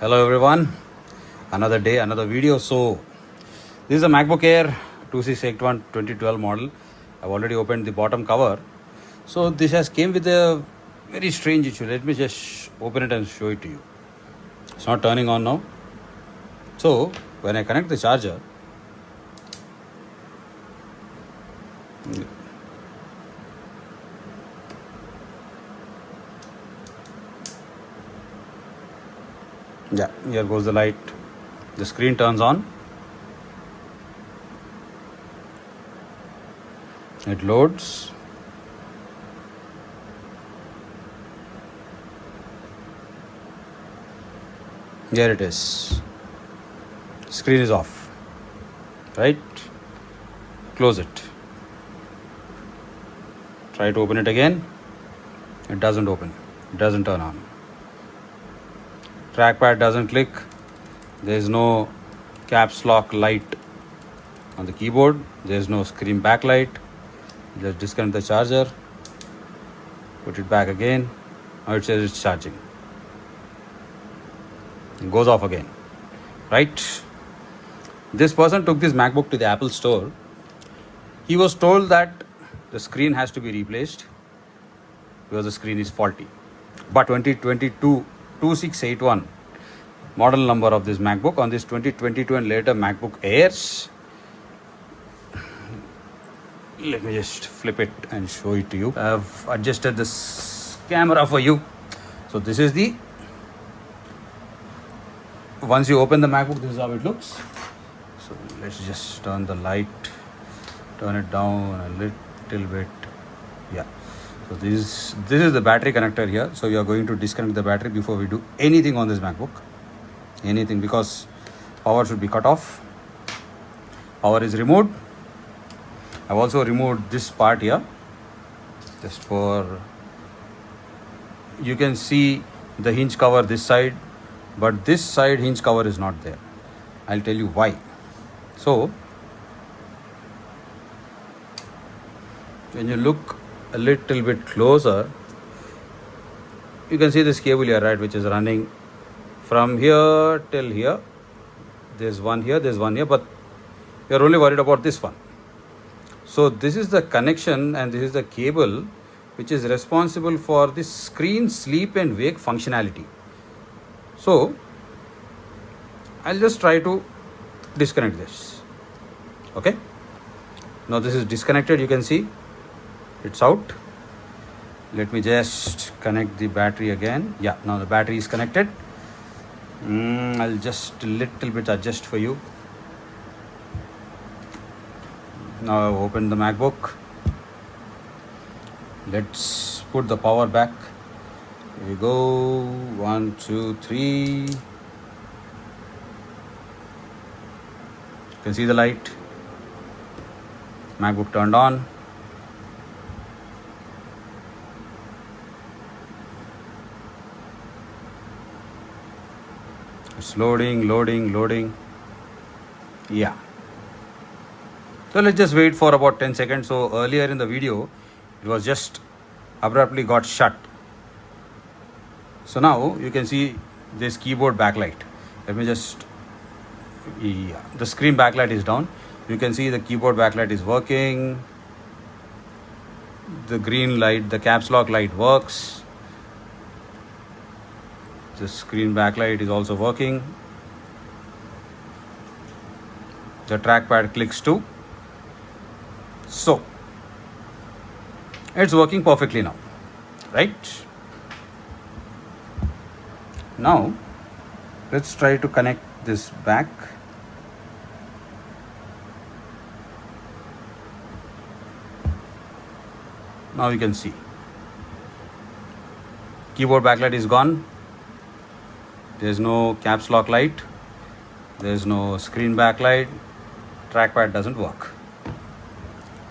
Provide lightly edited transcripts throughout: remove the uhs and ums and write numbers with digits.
Hello everyone, another day, another video. So this is a MacBook Air 2681 2012 model. I've already opened the bottom cover. So this has came with a very strange issue. Let me just open it and show it to you. It's not turning on now. So when I connect the charger, yeah, here goes the light. The screen turns on. It loads. Here it is. Screen is off. Right? Close it. Try to open it again. It doesn't open. It doesn't turn on. Trackpad doesn't click. There is no caps lock light on the keyboard. There is no screen backlight. Just disconnect the charger. Put it back again. Now it says it's charging. It goes off again. Right? This person took this MacBook to the Apple store. He was told that the screen has to be replaced because the screen is faulty. But 2022 2681 model number of this MacBook on this 2022 and later MacBook Airs. Let me just flip it and show it to you. I've adjusted this camera for you. So this is the, once you open the MacBook, this is how it looks. So let's just turn the light, turn it down a little bit. Yeah. So this is the battery connector here. So we are going to disconnect the battery before we do anything on this MacBook. Anything, because power should be cut off. Power is removed. I've also removed this part here. Just for, you can see the hinge cover this side, but this side hinge cover is not there. I'll tell you why. So when you look a little bit closer, you can see this cable here, right, which is running from here till here. There's one here, but you're only worried about this one. So this is the connection and this is the cable which is responsible for the screen sleep and wake functionality. So I'll just try to disconnect this. Okay, now this is disconnected. You can see it's out. Let me just connect the battery again. Yeah, now the battery is connected. I'll just a little bit adjust for you. Now I've opened the MacBook. Let's put the power back. Here we go. 1, 2, 3. You can see the light. MacBook turned on. It's loading. Yeah. So let's just wait for about 10 seconds. So earlier in the video, it was just abruptly got shut. So now you can see this keyboard backlight. Let me just, yeah, the screen backlight is down. You can see the keyboard backlight is working. The green light, the caps lock light works. The screen backlight is also working. The trackpad clicks too. So it's working perfectly now, right? Now let's try to connect this back. Now you can see keyboard backlight is gone. There's no caps lock light. There's no screen backlight. Trackpad doesn't work.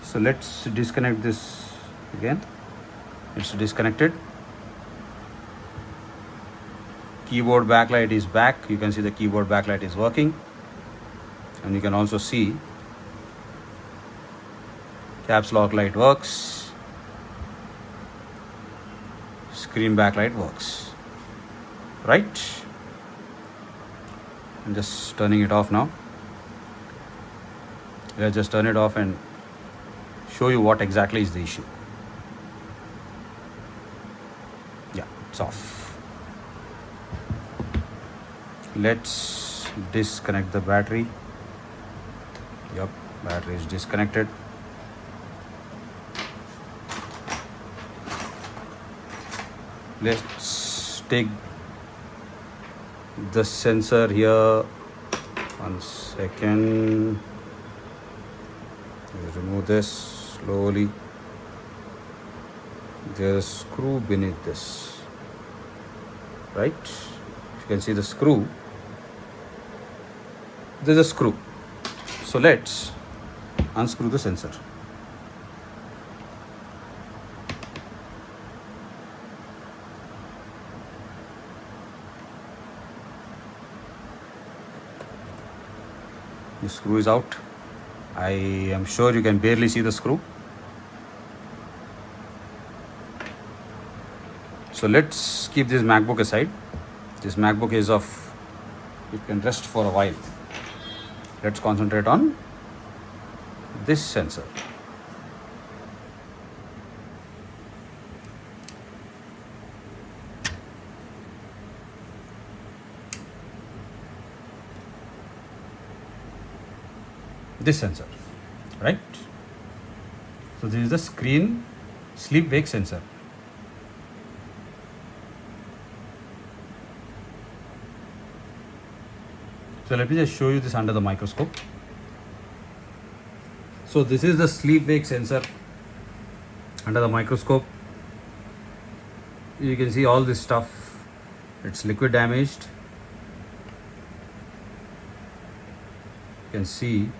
So let's disconnect this again. It's disconnected. Keyboard backlight is back. You can see the keyboard backlight is working. And you can also see caps lock light works. Screen backlight works. Right? I'm just turning it off now. Let's just turn it off and show you what exactly is the issue. Yeah, it's off. Let's disconnect the battery. Yep, battery is disconnected. Let's take the sensor here. 1 second. Let's remove this slowly. There's a screw beneath this, right? You can see the screw. There's a screw. So let's unscrew the sensor. The screw is out. I am sure you can barely see the screw. So let's keep this MacBook aside. This MacBook is of, it can rest for a while. Let's concentrate on this sensor. This sensor, right? So this is the screen sleep wake sensor. So let me just show you this under the microscope. So this is the sleep wake sensor under the microscope. You can see all this stuff. It's liquid damaged. You can see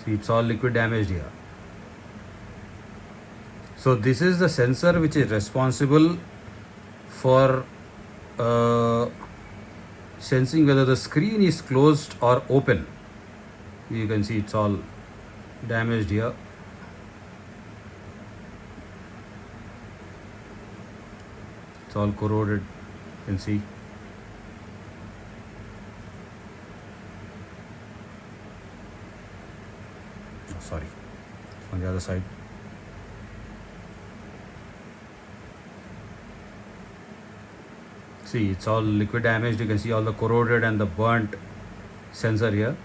it's all liquid damaged here. So this is the sensor which is responsible for sensing whether the screen is closed or open. You can see it's all damaged here. It's all corroded, you can see. Sorry, on the other side. See, it's all liquid damaged. You can see all the corroded and the burnt sensor here.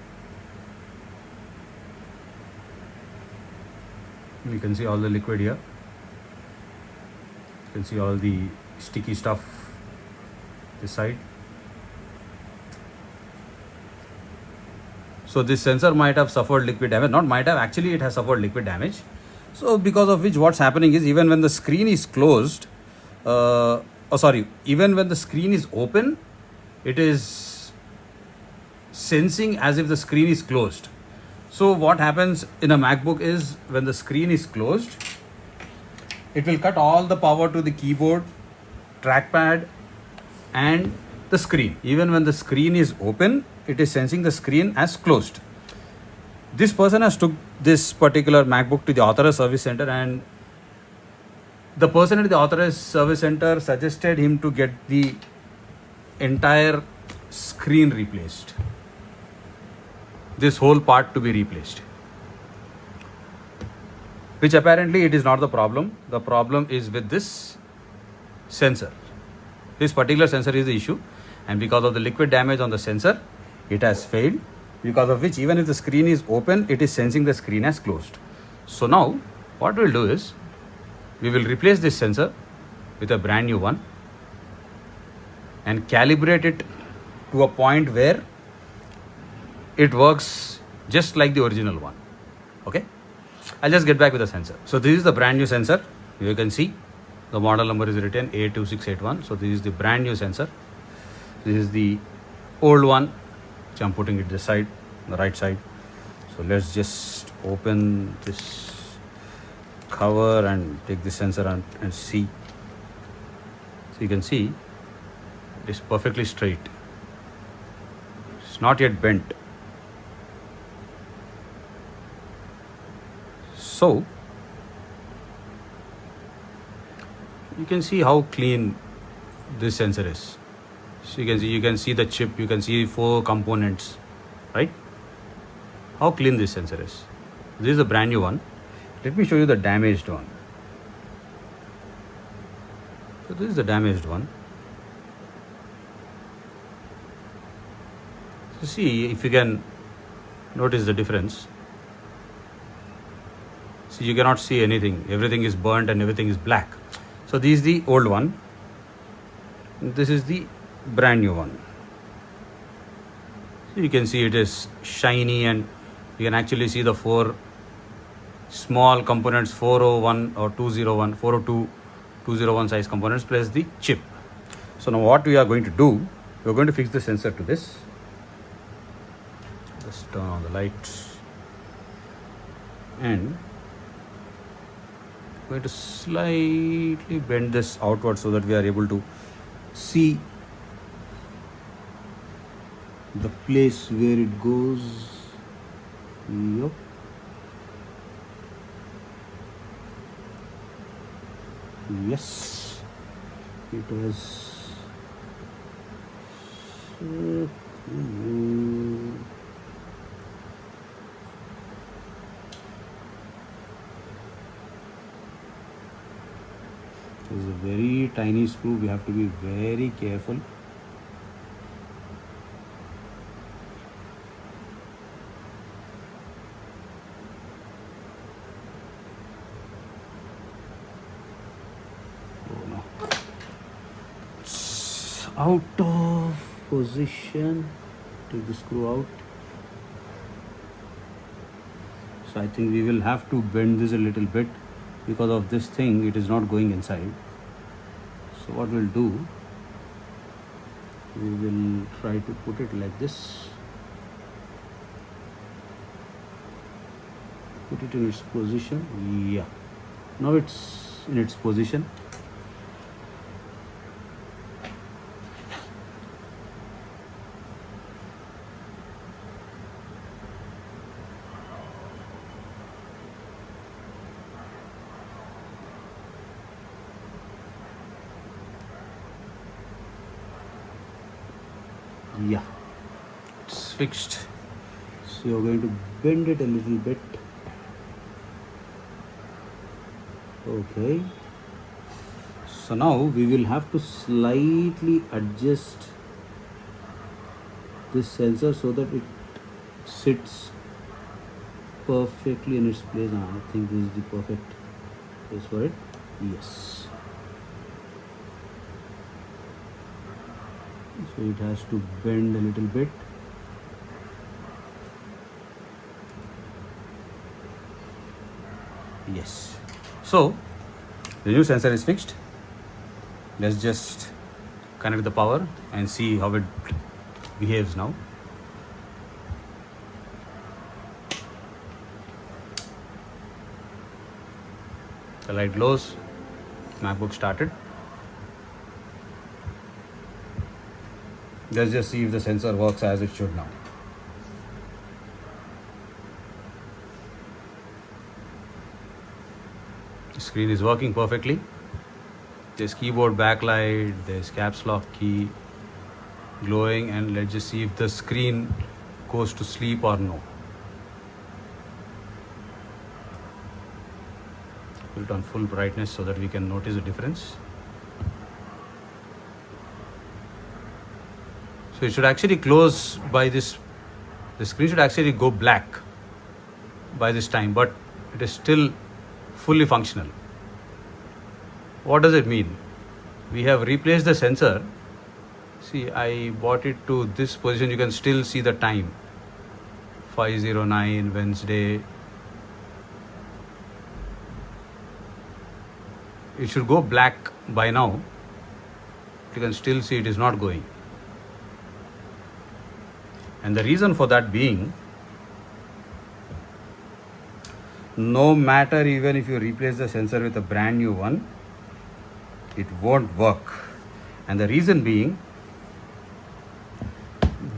You can see all the liquid here. You can see all the sticky stuff this side. So this sensor might have suffered liquid damage. Not might have, actually it has suffered liquid damage. So because of which what's happening is even when the screen is closed, even when the screen is open, it is sensing as if the screen is closed. So what happens in a MacBook is when the screen is closed, it will cut all the power to the keyboard, trackpad and the screen. Even when the screen is open, it is sensing the screen as closed. This person has took this particular MacBook to the authorized service center, and the person at the authorized service center suggested him to get the entire screen replaced. This whole part to be replaced. Which apparently it is not the problem. The problem is with this sensor. This particular sensor is the issue, and because of the liquid damage on the sensor, it has failed, because of which even if the screen is open, it is sensing the screen as closed. So now what we'll do is we will replace this sensor with a brand new one and calibrate it to a point where it works just like the original one. Okay, I'll just get back with the sensor. So this is the brand new sensor. You can see the model number is written A2681. So this is the brand new sensor. This is the old one, which I'm putting it this side, the right side. So let's just open this cover and take the sensor and see. So you can see it is perfectly straight. It's not yet bent. So you can see how clean this sensor is. So you can see the chip, you can see 4 components, right? How clean this sensor is. This is a brand new one. Let me show you the damaged one. So this is the damaged one. So see if you can notice the difference. See, you cannot see anything. Everything is burnt and everything is black. So this is the old one. This is the brand new one. So you can see it is shiny, and you can actually see the 4 small components, 401 or 201, 402, 201 size components plus the chip. So now what we are going to do, we are going to fix the sensor to this. Just turn on the lights and going to slightly bend this outward so that we are able to see the place where it goes. Yep. Yes, it was. It's a very tiny screw. We have to be very careful. Oh no. It's out of position. Take the screw out. So I think we will have to bend this a little bit. Because of this thing, it is not going inside. So what we'll do, we will try to put it like this. Put it in its position. Yeah, now it's in its position. Yeah, it's fixed. So you're going to bend it a little bit. Okay, so now we will have to slightly adjust this sensor so that it sits perfectly in its place. I think this is the perfect place for it. Yes. So it has to bend a little bit. Yes. So the new sensor is fixed. Let's just connect the power and see how it behaves now. The light glows. MacBook started. Let's just see if the sensor works as it should now. The screen is working perfectly. There's keyboard backlight, there's caps lock key glowing, and let's just see if the screen goes to sleep or no. Put it on full brightness so that we can notice the difference. So it should actually close by this. The screen should actually go black by this time, but it is still fully functional. What does it mean? We have replaced the sensor. See, I brought it to this position. You can still see the time. 5:09 Wednesday. It should go black by now. You can still see it is not going. And the reason for that being, no matter even if you replace the sensor with a brand new one, it won't work. And the reason being,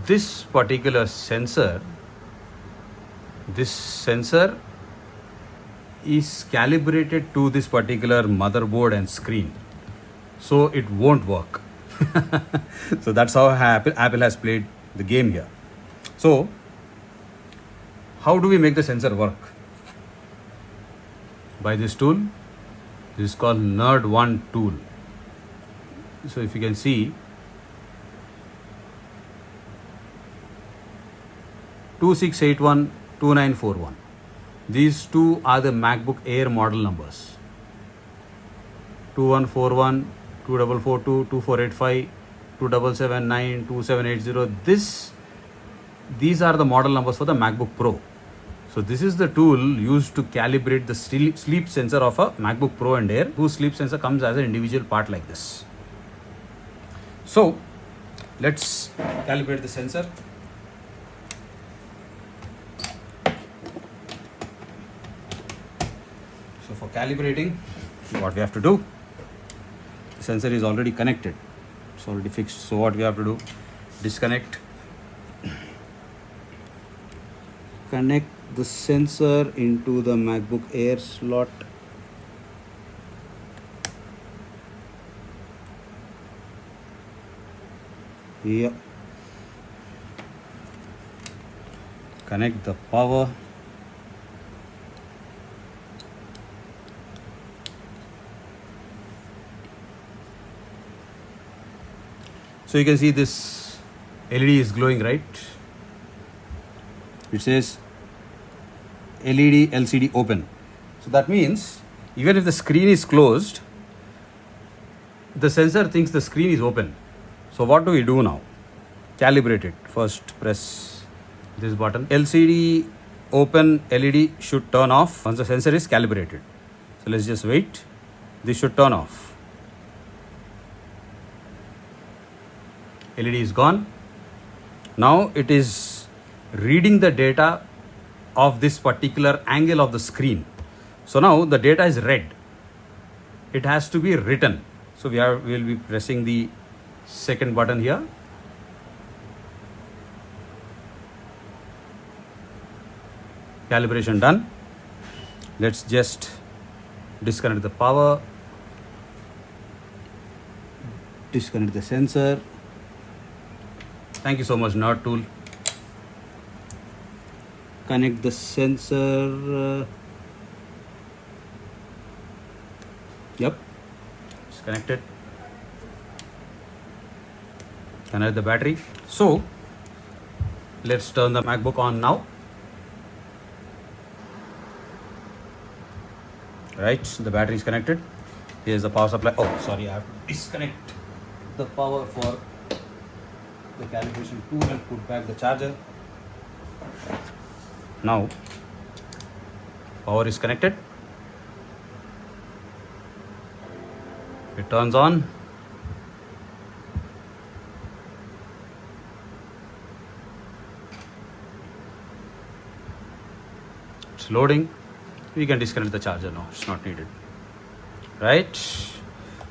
this particular sensor, is calibrated to this particular motherboard and screen. So it won't work. So that's how Apple has played the game here. So how do we make the sensor work? By this tool. This is called Nerd1 tool. So if you can see, 2681 2941. These two are the MacBook Air model numbers. 2141, 2442, 2485, 2779, 2780. These are the model numbers for the MacBook Pro. So this is the tool used to calibrate the sleep sensor of a MacBook Pro and Air, whose sleep sensor comes as an individual part like this. So let's calibrate the sensor. So for calibrating, what we have to do, the sensor is already connected, it's already fixed. So what we have to do, disconnect, connect the sensor into the MacBook Air slot. Here, connect the power. So you can see this LED is glowing, right? It says LED LCD open. So that means even if the screen is closed, the sensor thinks the screen is open. So what do we do now? Calibrate it. First press this button. LCD open LED should turn off once the sensor is calibrated. So let's just wait. This should turn off. LED is gone. Now it is reading the data of this particular angle of the screen. So now the data is read. It has to be written. So we'll be pressing the second button here. Calibration done. Let's just disconnect the power, disconnect the sensor. Thank you so much, Nerd tool. Connect the sensor. Yep, it's connected. Connect the battery. So let's turn the MacBook on now. Right, the battery is connected. Here's the power supply. Oh, sorry, I have to disconnect the power for the calibration tool and put back the charger. Now power is connected. It turns on. It's loading. We can disconnect the charger now. It's not needed. Right.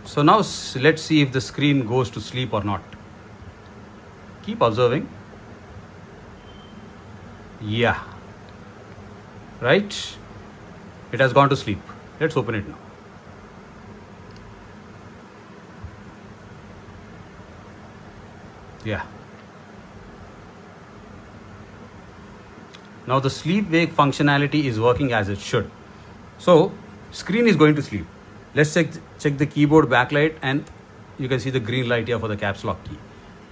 So now let's see if the screen goes to sleep or not. Keep observing. Yeah. Right. It has gone to sleep. Let's open it now. Yeah. Now the sleep wake functionality is working as it should. So screen is going to sleep. Let's check the keyboard backlight, and you can see the green light here for the caps lock key.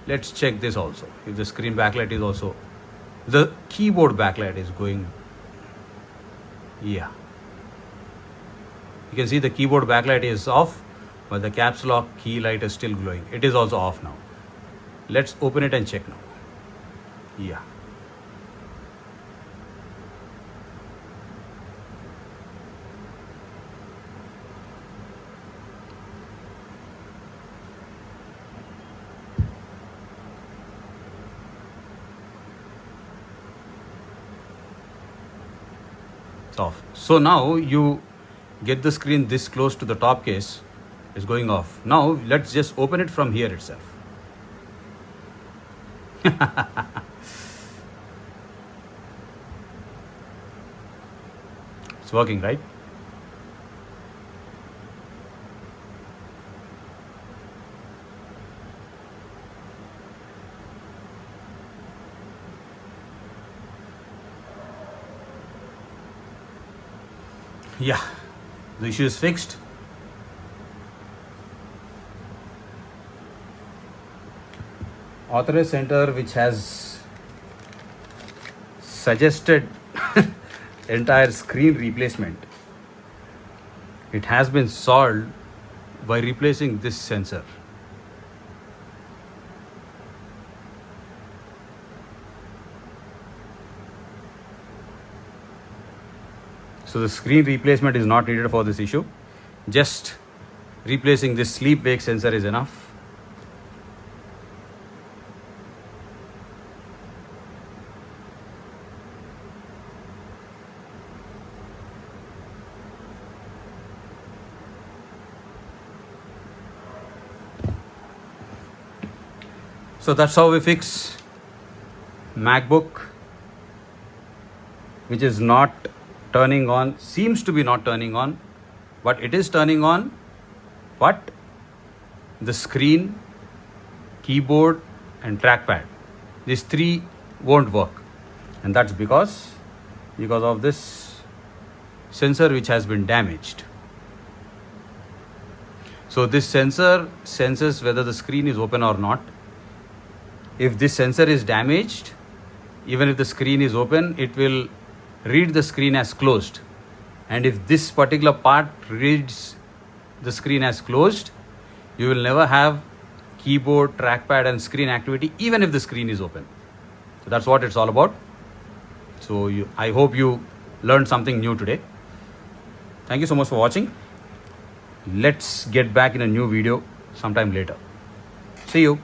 Let's check this also. If the screen backlight is also, the keyboard backlight is going. Yeah. You can see the keyboard backlight is off, but the caps lock key light is still glowing. It is also off now. Let's open it and check now. Yeah. It's off. So now you get the screen this close to the top case. It's going off. Now let's just open it from here itself. It's working, right? Yeah, the issue is fixed. Authorized center, which has suggested entire screen replacement, it has been solved by replacing this sensor. So the screen replacement is not needed for this issue. Just replacing this sleep wake sensor is enough. So that's how we fix MacBook, which is not turning on, seems to be not turning on, but it is turning on. But the screen, keyboard and trackpad, these three won't work, and that's because of this sensor which has been damaged. So this sensor senses whether the screen is open or not. If this sensor is damaged, even if the screen is open, it will read the screen as closed. And if this particular part reads the screen as closed, you will never have keyboard, trackpad and screen activity even if the screen is open. So that's what it's all about. So I hope you learned something new today. Thank you so much for watching. Let's get back in a new video sometime later. See you.